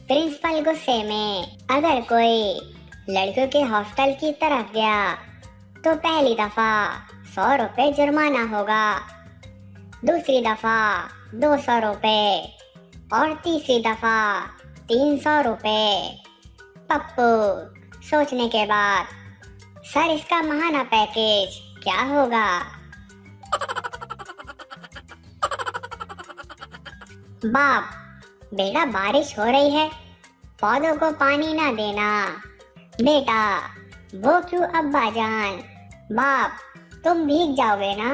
Principal गुस्से में, अगर कोई लड़कियों के हॉस्टल की तरफ गया तो पहली दफा 100 रुपए जुर्माना होगा, दूसरी दफा 200 रुपए और तीसरी दफा 300 रुपए। पप्पू सोचने के बाद, सर इसका महाना पैकेज क्या होगा? बाप, बेटा बारिश हो रही है, पौधों को पानी ना देना। बेटा, वो क्यों अब्बा जान? बाप, तुम भीग जाओगे ना।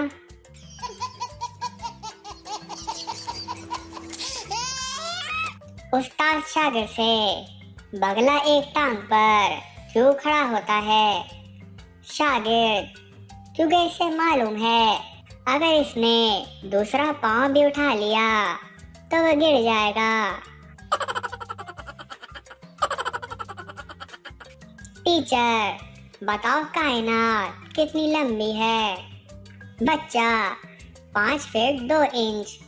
उस्ताद शागिर्द से, बगला एक टांग पर क्यों खड़ा होता है? शागिर्द, क्योंकि इसे मालूम है अगर इसने दूसरा पांव भी उठा लिया तो वह गिर जाएगा। टीचर, बताओ कायनात कितनी लंबी है? बच्चा, 5 फीट 2 इंच।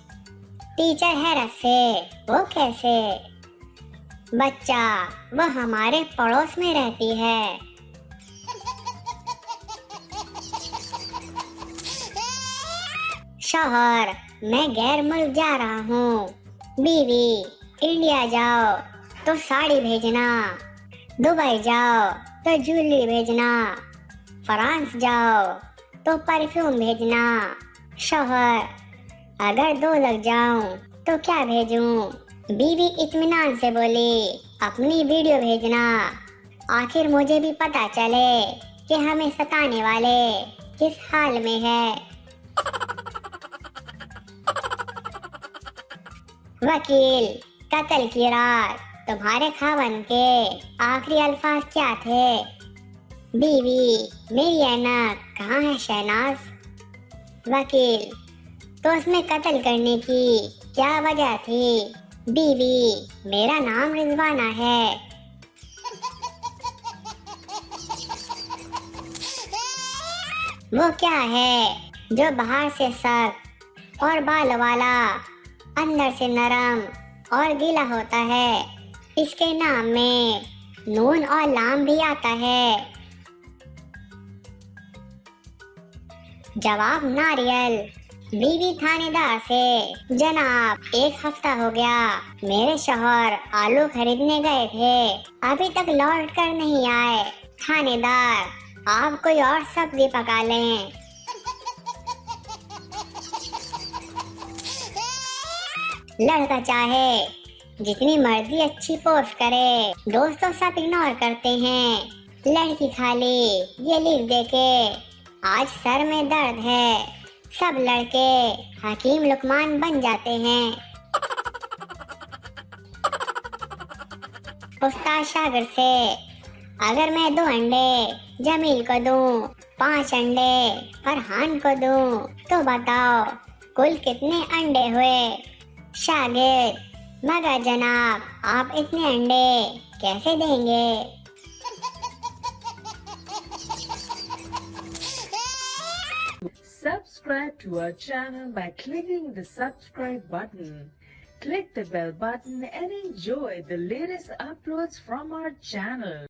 टीचर हैरत से, वो कैसे? बच्चा, वह हमारे पड़ोस में रहती है। शौहर, मैं गैर मुल्क जा रहा हूँ। बीवी, इंडिया जाओ तो साड़ी भेजना, दुबई जाओ तो ज्वेलरी भेजना, फ्रांस जाओ तो परफ्यूम भेजना। शौहर, अगर 2 लग जाऊं तो क्या भेजूं? बीवी इत्मीनान से बोली, अपनी वीडियो भेजना, आखिर मुझे भी पता चले कि हमें सताने वाले किस हाल में है। वकील, कत्ल की रात तुम्हारे खावन के आखिरी अल्फाज क्या थे? बीवी, मेरी ऐनक कहाँ है शहनाज? वकील, तो उसमें कत्ल करने की क्या वजह थी? बीवी, मेरा नाम रिजवाना है। वो क्या है जो बाहर से सख्त और बाल वाला, अंदर से नरम और गीला होता है? इसके नाम में नून और लाम भी आता है। जवाब नारियल। बीवी थानेदार से, जनाब 1 हफ्ता हो गया मेरे शौहर आलू खरीदने गए थे, अभी तक लौट कर नहीं आए। थानेदार, आप कोई और सब्जी पका लें। लड़का चाहे जितनी मर्जी अच्छी पोस्ट करे, दोस्तों सब इग्नोर करते हैं। लड़की खाली ये लिख दे के आज सर में दर्द है, सब लड़के हकीम लुकमान बन जाते हैं। उस्ताद शागिर्द से, अगर मैं 2 अंडे जमील को दूं, 5 अंडे फरहान को दूं, तो बताओ कुल कितने अंडे हुए? शागिर्द, मगर जनाब आप इतने अंडे कैसे देंगे? Subscribe to our channel by clicking the subscribe button. Click the bell button and enjoy the latest uploads from our channel.